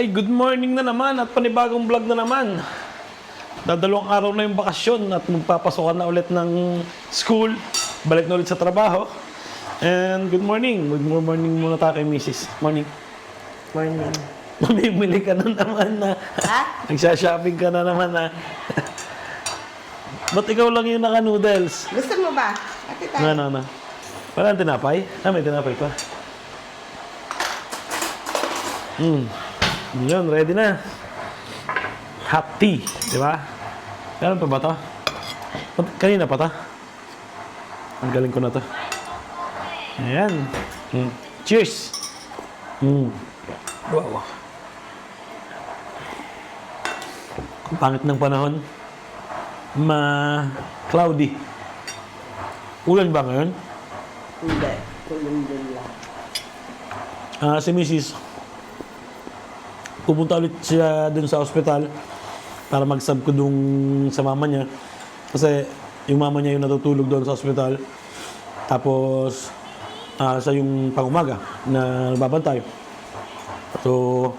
Ay, good morning na naman at panibagong vlog na naman. Dadalawang araw na yung bakasyon at magpapasokan na ulit ng school. Balik na ulit sa trabaho. And good morning. Good morning muna tayo kay Mrs. Morning. Morning. Mamimili ka na naman na. Ha? Nagsha-shopping ka na naman na. Ba't ikaw lang yung naka-noodles? Gusto mo ba? Ate tayo. No. Walang tinapay? May tinapay pa. Yun, ready na. Hot tea, di ba? Meron pa ba ito? Kanina pa ito? Ang galing ko na ito. Ayan. Cheers! Wow. Ang pangit ng panahon. Cloudy. Ulan ba ngayon? Hindi. Kulundun lang. Si Mrs. Pupunta ulit siya dun sa ospital para mag-sub ko dun sa mama niya. Kasi yung mama niya yung natutulog doon sa ospital. Tapos, siya yung pang-umaga na nagbabantay. So,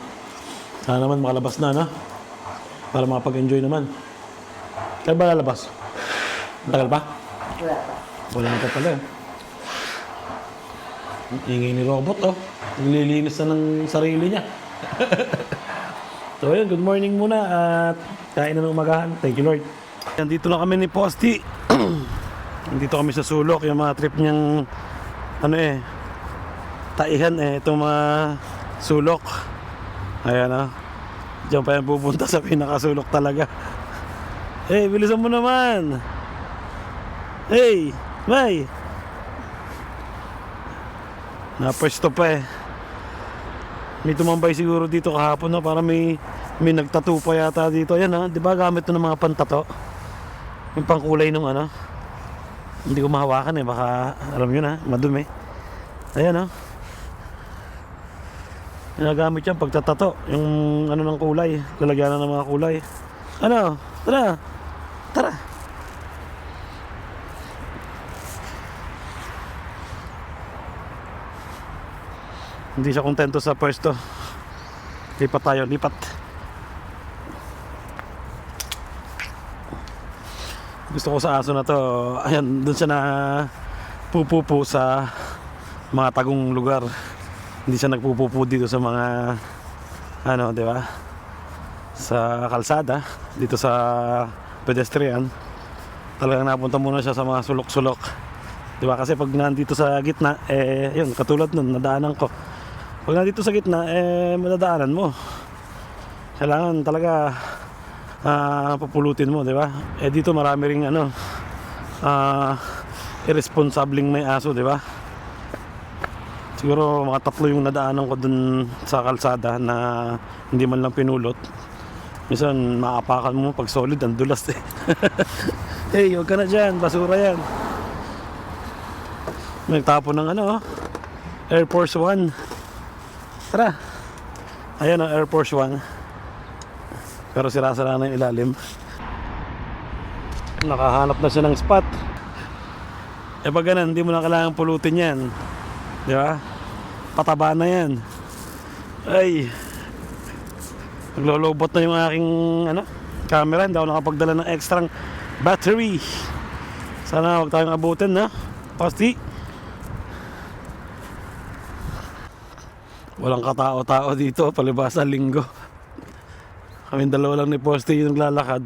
sana naman makalabas na, para makapag-enjoy naman. Kaya ba lalabas? Tagal pa? Wala pa. Wala na pa pala. Ingay ni robot, naglilinis na ng sarili niya. So yun, good morning muna at kain na ng umagahan. Thank you Lord. Nandito na kami ni Posty. Nandito kami sa sulok, yung mga trip niyang taihan itong mga sulok. Ayan diyan pa yan pupunta sa pinakasulok talaga. Hey, bilisan mo naman. Hey, May. Napwesto pa May tumambay siguro dito kahapon para may nagtattoo pa yata dito. Ayan di ba gamit to ng mga pantato? Yung pangkulay nung Hindi ko mahawakan baka alam nyo na, madumi. Ayan Ginagamit yan pagtatato. Yung ng kulay, lalagyan ng mga kulay. Tara. Hindi siya kontento sa pwesto. Lipat tayo. Gusto ko sa aso na to. Ayan, dun siya na pupupo sa mga tagong lugar. Hindi siya nagpupupo dito sa mga di ba? Sa kalsada, dito sa pedestrian. Talagang napunta muna siya sa mga sulok-sulok. Di ba? Kasi pag nandito sa gitna, yun, katulad nun, nadaanan ko. Pag nandito sa gitna, madadaanan mo. Kailangan talaga papulutin mo, di ba? Dito marami ring irresponsabling may aso, di ba? Siguro mga 3 yung nadaanan ko dun sa kalsada na hindi man lang pinulot. Minsan maapakan mo pag solid, ang dulas Hey, huwag ka na dyan, basura yan. May nagtapo ng Air Force One. Tara. Ayan ang Air Force One. Pero sira-sira na yung ilalim. Nakahanap na siya ng spot. Pag ganun, hindi mo na kailangang pulutin yan. Di ba? Pataba na yan. Ay. Naglolobot na yung aking camera. Hindi ako nakapagdala ng extra battery. Sana huwag tayong abutin Posty. Walang katao-tao dito, palibasa linggo. Kaming dalawa lang ni Posty yung naglalakad.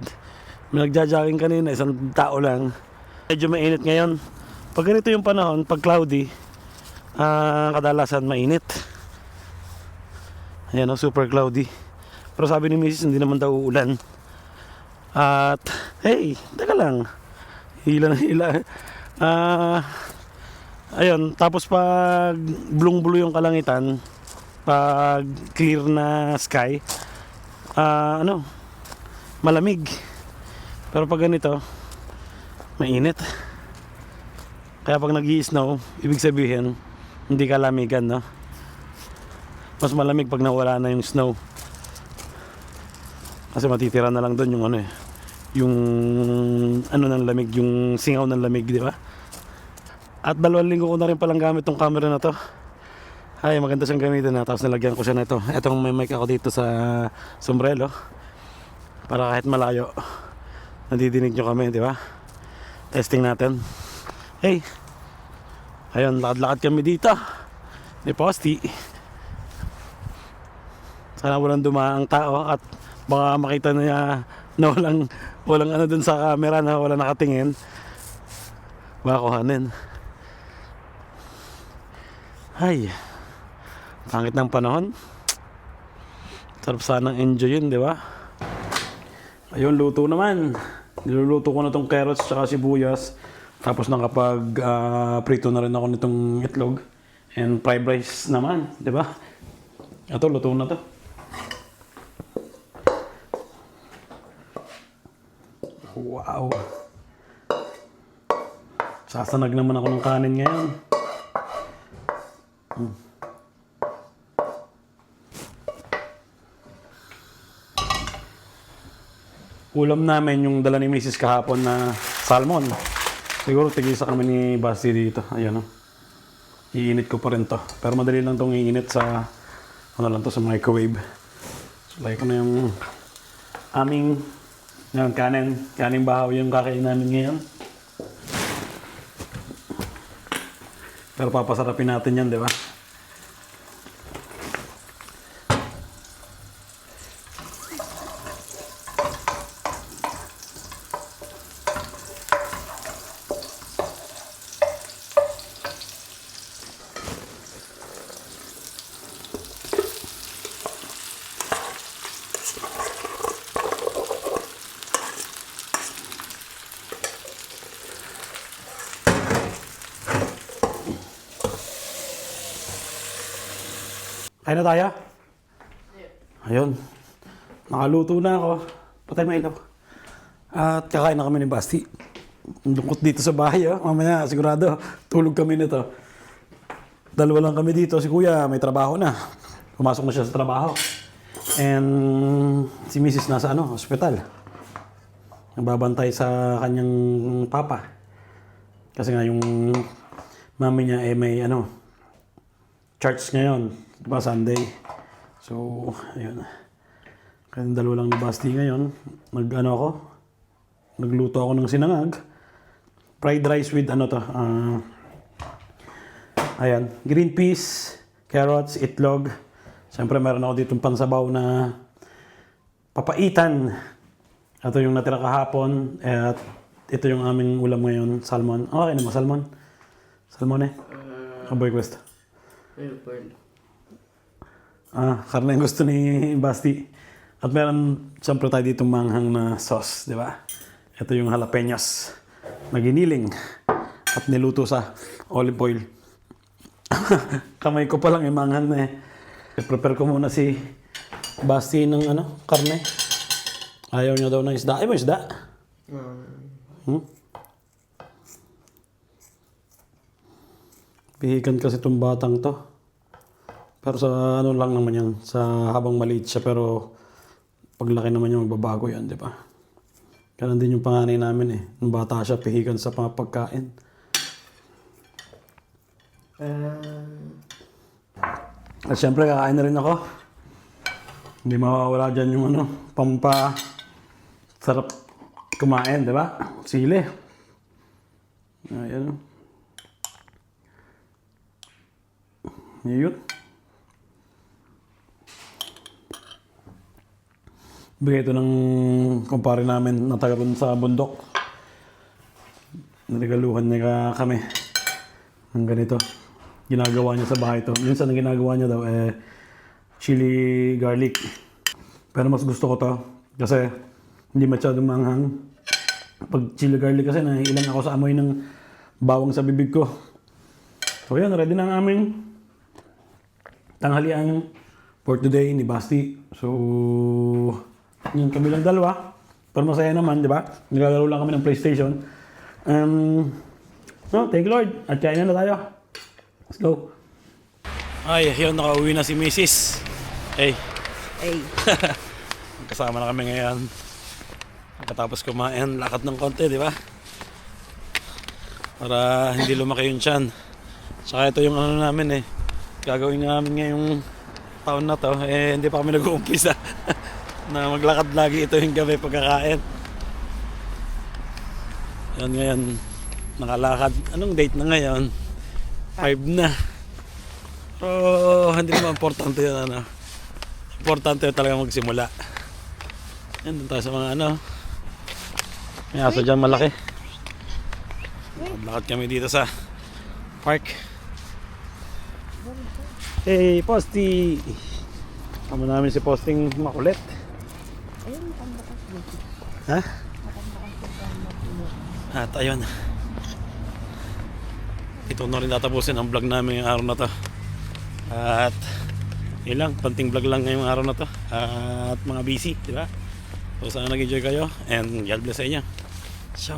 May nagja-jogging kanina, isang tao lang. Medyo mainit ngayon. Pag ganito yung panahon, pag cloudy, kadalasan mainit. Ayan super cloudy. Pero sabi ni Mrs. hindi naman daw uulan. At, hey, teka lang. Hila na hila. Ayun, tapos pag blue-blue yung kalangitan, pag clear na sky, malamig. Pero pag ganito, mainit. Kaya pag nag-i-snow, ibig sabihin, hindi kalamigan, Mas malamig pag nawala na yung snow. Kasi matitira na lang doon yung yung ng lamig, yung singaw ng lamig, di ba? At 2 linggo ko na rin palang gamit tong camera na to. Ay, maganda siyang gamitin na. Tapos nilagyan ko siya na ito. Etong may mic ako dito sa sombrero. Para kahit malayo, nadidinig nyo kami, di ba? Testing natin. Hey! Ayun, lakad-lakad kami dito. Ni Posty. Sana walang dumaang tao at baka makita niya na walang ano dun sa camera na wala nakatingin. Baka kuhanin. Ay, pangit ng panahon. Sarap sanang enjoy yun, di ba? Ayun, luto naman. Niluluto ko na tong carrots tsaka sibuyas. Tapos nakapag prito na rin ako nitong itlog. And fried rice naman, di ba? Ito, luto na to. Wow. Sasanag naman ako ng kanin ngayon. Ulam namin yung dala ni Mrs. kahapon na salmon. Siguro tigisa kami ni Basti dito. Ayan o. Iinit ko pa rin to. Pero madali lang itong iinit sa ano lang to, sa microwave. So like ko na yung aming yung kanin bahaw yung kakain namin ngayon. Pero papasarapin natin yan, di ba? Kain na tayo? Ayun. Nakaluto na ako. Patay mo ilaw. At kakain na kami ni Basti. Ang lungkot dito sa bahay. Oh. Mamaya sigurado tulog kami nito. Dalawa lang kami dito. Si Kuya may trabaho na. Pumasok na siya sa trabaho. And si Mrs. nasa hospital. Nagbabantay sa kanyang papa. Kasi nga yung mami niya may church ngayon. Diba Sunday? So, ayun. Kaya dalawa lang ni Basti ngayon. Nagluto ako ng sinangag. Fried rice with ayan. Green peas, carrots, itlog. Siyempre meron ako ditong pansabaw na papaitan. Ito yung natira kahapon. At ito yung aming ulam ngayon, salmon. Okay naman, salmon. Salmon eh. Aboy quest. Karne yung gusto ni Basti. At meron siyempre tayo ditong manghang na sauce, di ba? Ito yung jalapenos na giniling at niluto sa olive oil. Kamay ko pa lang yung manghang na eh. I-prepare ko muna si Basti ng karne. Ayaw niya daw ng isda. Ay mo isda? Pihikan kasi itong batang to. Pero sa lang naman yan, sa habang maliit siya, pero paglaki naman yung magbabago yan, di ba? Ganun din yung panganay namin eh. Nung bata siya, pihikan sa mga pagkain. At syempre, kakain na rin ako. Hindi mawawala dyan yung sarap kumain, di ba? Sili. Ayan. Yun. Bigay ito ng kumpare namin na taga rin sa bundok. Naligaluhan niya kami ng ganito. Ginagawa niya sa bahay ito. Minsan ang ginagawa niya daw chili garlic. Pero mas gusto ko to kasi hindi masyadong manghang. Pag chili garlic kasi naiilang ako sa amoy ng bawang sa bibig ko. So yan, ready na ang aming tanghalian for today ni Basti. So yun kami lang dalawa. Pero masaya naman, di ba? Naglalaro lang kami ng PlayStation. Thank you Lord. At kain na tayo. Let's go. Ay, yun, nakauwi na si Mrs. Hey. Kasama na kami ngayon. Pagkatapos kumain, lakad ng konti, di ba? Para hindi lumaki yung tiyan. Saka ito yung namin gagawin namin ngayong taon na to, eh hindi pa kami nag-uumpisa na maglakad lagi ito yung gabi pagkakain. Yan ngayon, nakalakad. Anong date na ngayon? 5 na. Pero hindi naman importante yun, ano. Importante yun talaga magsimula. Yan, dun tayo sa mga ano. May aso dyan malaki. Lakad kami dito sa park. Hey, Posty! Kama namin si Posting makulit. Ayun, makambakas dito. Ha? Makambakas dito. At ayun. Ito na rin tatapusin ang vlog namin ngayong araw na to. At yun lang, konting vlog lang ngayong araw na to. At mga busy, di ba? So sana nag-enjoy kayo and God bless sa inyo. Ciao!